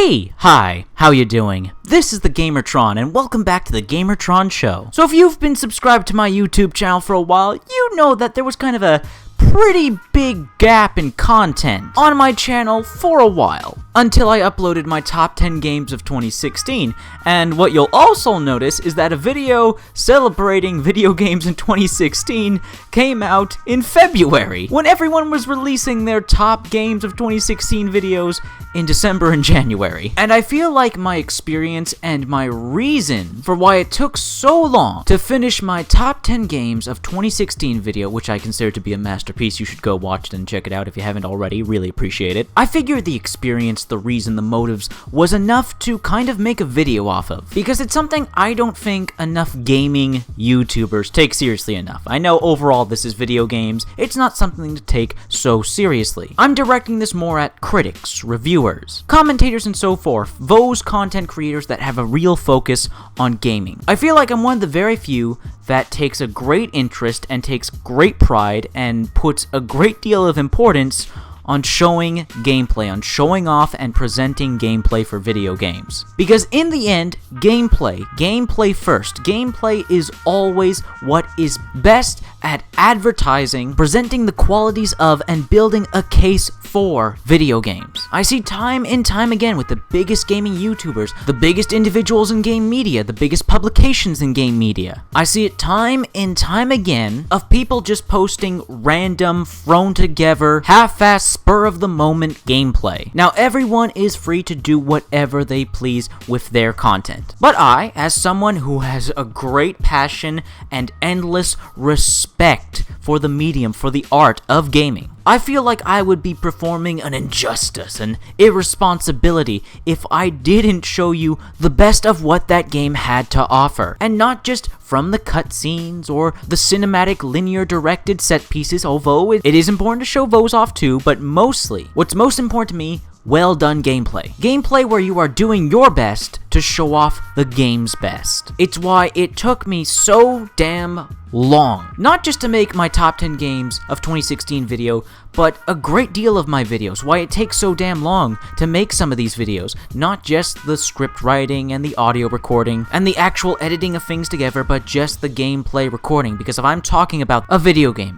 Hey! Hi! How you doing? This is the Gamertron, and welcome back to the Gamertron Show. So if you've been subscribed to my YouTube channel for a while, you know that there was kind of a pretty big gap in content on my channel for a while, until I uploaded my top 10 games of 2016, and what you'll also notice is that a video celebrating video games in 2016 came out in February, when everyone was releasing their top games of 2016 videos in December and January. And I feel like my experience and my reason for why it took so long to finish my top 10 games of 2016 video, which I consider to be a masterpiece. You should go watch it and check it out if you haven't already, really appreciate it. I figured the experience, the reason, the motives was enough to kind of make a video off of, because it's something I don't think enough gaming YouTubers take seriously enough. I know overall this is video games, it's not something to take so seriously. I'm directing this more at critics, reviewers, commentators, and so forth, those content creators that have a real focus on gaming. I feel like I'm one of the very few that takes a great interest and takes great pride and puts a great deal of importance on showing gameplay, on showing off and presenting gameplay for video games. Because in the end, gameplay first. Gameplay is always what is best at advertising, presenting the qualities of, and building a case for video games. I see time and time again with the biggest gaming YouTubers, the biggest individuals in game media, the biggest publications in game media. I see it time and time again of people just posting random, thrown together, half-assed, spur-of-the-moment gameplay. Now, everyone is free to do whatever they please with their content. But I, as someone who has a great passion and endless respect for the medium, for the art of gaming, I feel like I would be performing an injustice, an irresponsibility, if I didn't show you the best of what that game had to offer. And not just from the cutscenes or the cinematic linear directed set pieces, although it is important to show those off too, but mostly, what's most important to me, well done gameplay. Gameplay where you are doing your best to show off the game's best. It's why it took me so damn long, not just to make my top 10 games of 2016 video, but a great deal of my videos. Why it takes so damn long to make some of these videos, not just the script writing and the audio recording and the actual editing of things together, but just the gameplay recording. Because if I'm talking about a video game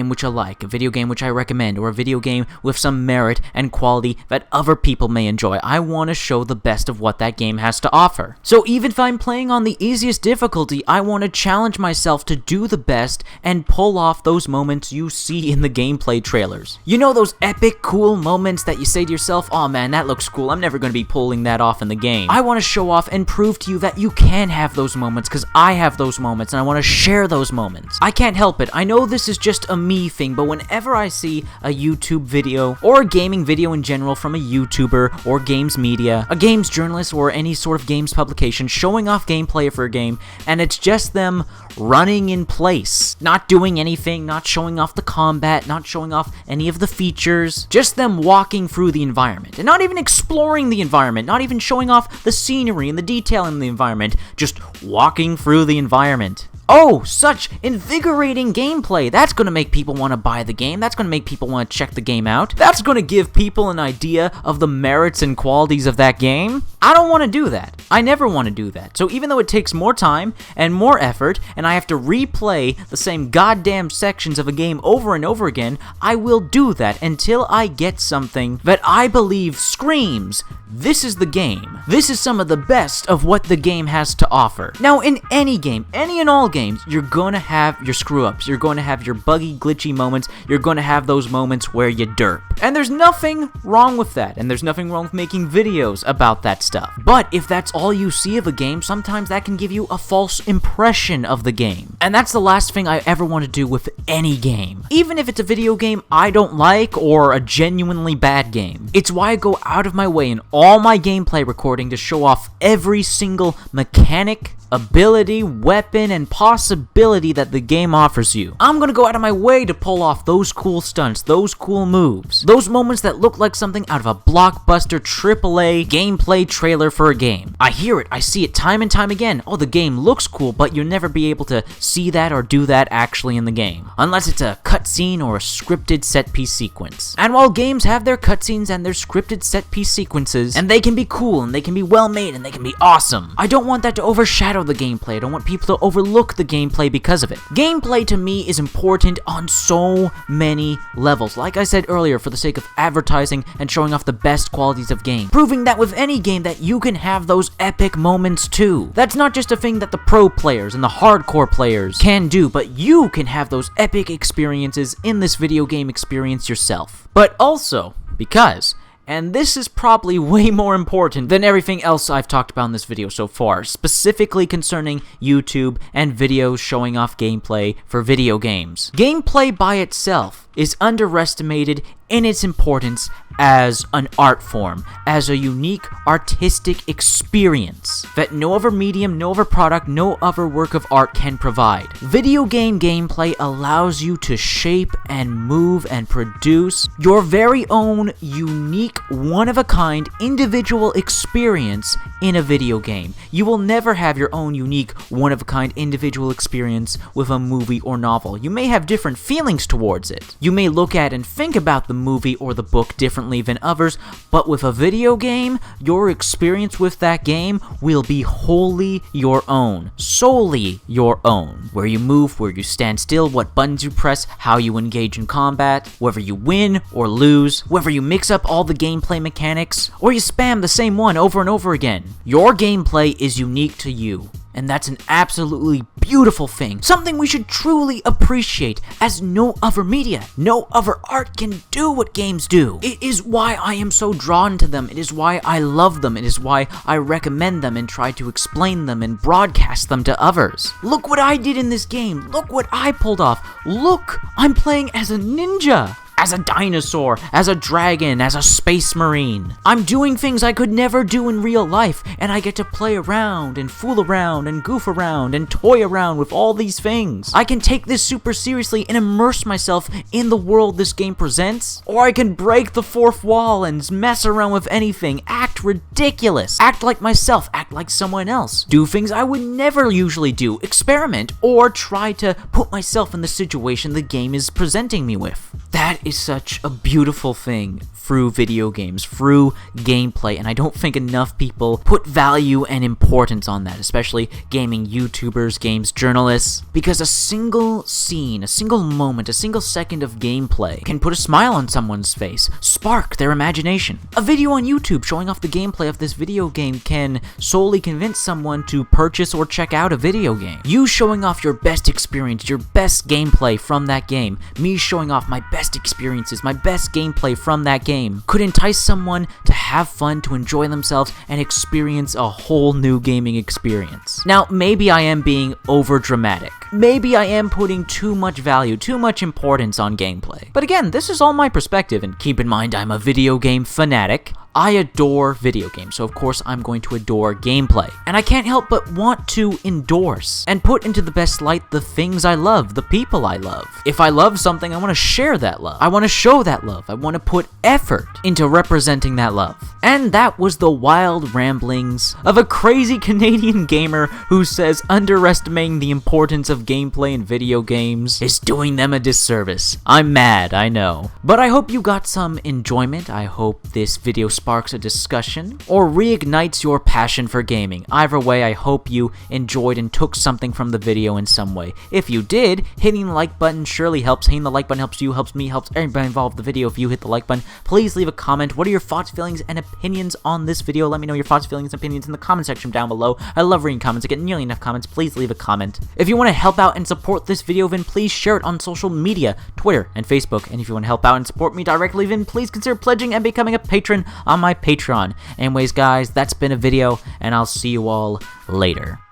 which I like, a video game which I recommend, or a video game with some merit and quality that other people may enjoy, I want to show the best of what that game has to offer. So even if I'm playing on the easiest difficulty, I want to challenge myself to do the best and pull off those moments you see in the gameplay trailers. You know, those epic cool moments that you say to yourself, oh man, that looks cool, I'm never going to be pulling that off in the game. I want to show off and prove to you that you can have those moments, because I have those moments and I want to share those moments. I can't help it. I know this is just a me thing, but whenever I see a YouTube video or a gaming video in general from a YouTuber or games media, a games journalist, or any sort of games publication showing off gameplay for a game, and it's just them running in place, not doing anything, not showing off the combat, not showing off any of the features, just them walking through the environment, and not even exploring the environment, not even showing off the scenery and the detail in the environment, just walking through the environment. Oh, such invigorating gameplay. That's going to make people want to buy the game. That's going to make people want to check the game out. That's going to give people an idea of the merits and qualities of that game. I don't want to do that. I never want to do that. So even though it takes more time and more effort, and I have to replay the same goddamn sections of a game over and over again, I will do that until I get something that I believe screams, this is the game. This is some of the best of what the game has to offer. Now, in any game, any and all games, you're going to have your screw-ups. You're going to have your buggy, glitchy moments. You're going to have those moments where you derp. And there's nothing wrong with that. And there's nothing wrong with making videos about that stuff. But if that's all you see of a game, sometimes that can give you a false impression of the game. And that's the last thing I ever want to do with any game. Even if it's a video game I don't like or a genuinely bad game. It's why I go out of my way in all my gameplay recording to show off every single mechanic ability, weapon, and possibility that the game offers you. I'm gonna go out of my way to pull off those cool stunts, those cool moves, those moments that look like something out of a blockbuster AAA gameplay trailer for a game. I hear it, I see it time and time again. Oh, the game looks cool, but you'll never be able to see that or do that actually in the game, unless it's a cutscene or a scripted set-piece sequence. And while games have their cutscenes and their scripted set-piece sequences, and they can be cool, and they can be well-made, and they can be awesome, I don't want that to overshadow the gameplay. I don't want people to overlook the gameplay because of it. Gameplay to me is important on so many levels. Like I said earlier, for the sake of advertising and showing off the best qualities of game. Proving that with any game that you can have those epic moments too. That's not just a thing that the pro players and the hardcore players can do, but you can have those epic experiences in this video game experience yourself. But also, because, and this is probably way more important than everything else I've talked about in this video so far, specifically concerning YouTube and videos showing off gameplay for video games. Gameplay by itself is underestimated in its importance as an art form, as a unique artistic experience that no other medium, no other product, no other work of art can provide. Video game gameplay allows you to shape and move and produce your very own unique, one-of-a-kind, individual experience in a video game. You will never have your own unique, one-of-a-kind, individual experience with a movie or novel. You may have different feelings towards it. You may look at and think about the movie or the book differently than others, but with a video game, your experience with that game will be wholly your own, solely your own. Where you move, where you stand still, what buttons you press, how you engage in combat, whether you win or lose, whether you mix up all the gameplay mechanics, or you spam the same one over and over again. Your gameplay is unique to you. And that's an absolutely beautiful thing. Something we should truly appreciate, as no other media, no other art can do what games do. It is why I am so drawn to them. It is why I love them. It is why I recommend them and try to explain them and broadcast them to others. Look what I did in this game. Look what I pulled off. Look, I'm playing as a ninja, as a dinosaur, as a dragon, as a space marine. I'm doing things I could never do in real life, and I get to play around and fool around and goof around and toy around with all these things. I can take this super seriously and immerse myself in the world this game presents, or I can break the fourth wall and mess around with anything, act ridiculous, act like myself, act like someone else, do things I would never usually do, experiment, or try to put myself in the situation the game is presenting me with. That is such a beautiful thing through video games, through gameplay, and I don't think enough people put value and importance on that, especially gaming YouTubers, games journalists, because a single scene, a single moment, a single second of gameplay can put a smile on someone's face, spark their imagination. A video on YouTube showing off the gameplay of this video game can solely convince someone to purchase or check out a video game. You showing off your best experience, your best gameplay from that game, me showing off my best experiences, my best gameplay from that game, could entice someone to have fun, to enjoy themselves, and experience a whole new gaming experience. Now, maybe I am being over dramatic. Maybe I am putting too much value, too much importance on gameplay. But again, this is all my perspective, and keep in mind I'm a video game fanatic. I adore video games, so of course I'm going to adore gameplay. And I can't help but want to endorse and put into the best light the things I love, the people I love. If I love something, I want to share that love. I want to show that love. I want to put effort into representing that love. And that was the wild ramblings of a crazy Canadian gamer who says underestimating the importance of gameplay in video games is doing them a disservice. I'm mad, I know. But I hope you got some enjoyment. I hope this video sparks a discussion or reignites your passion for gaming. Either way, I hope you enjoyed and took something from the video in some way. If you did, hitting the like button surely helps. Hitting the like button helps you, helps me, helps everybody involved in the video. If you hit the like button, please leave a comment. What are your thoughts, feelings, and opinions on this video? Let me know your thoughts, feelings, and opinions in the comment section down below. I love reading comments. I get nearly enough comments. Please leave a comment. If you want to help out and support this video, then please share it on social media, Twitter and Facebook. And if you want to help out and support me directly, then please consider pledging and becoming a patron on my Patreon. Anyways, guys, that's been a video, and I'll see you all later.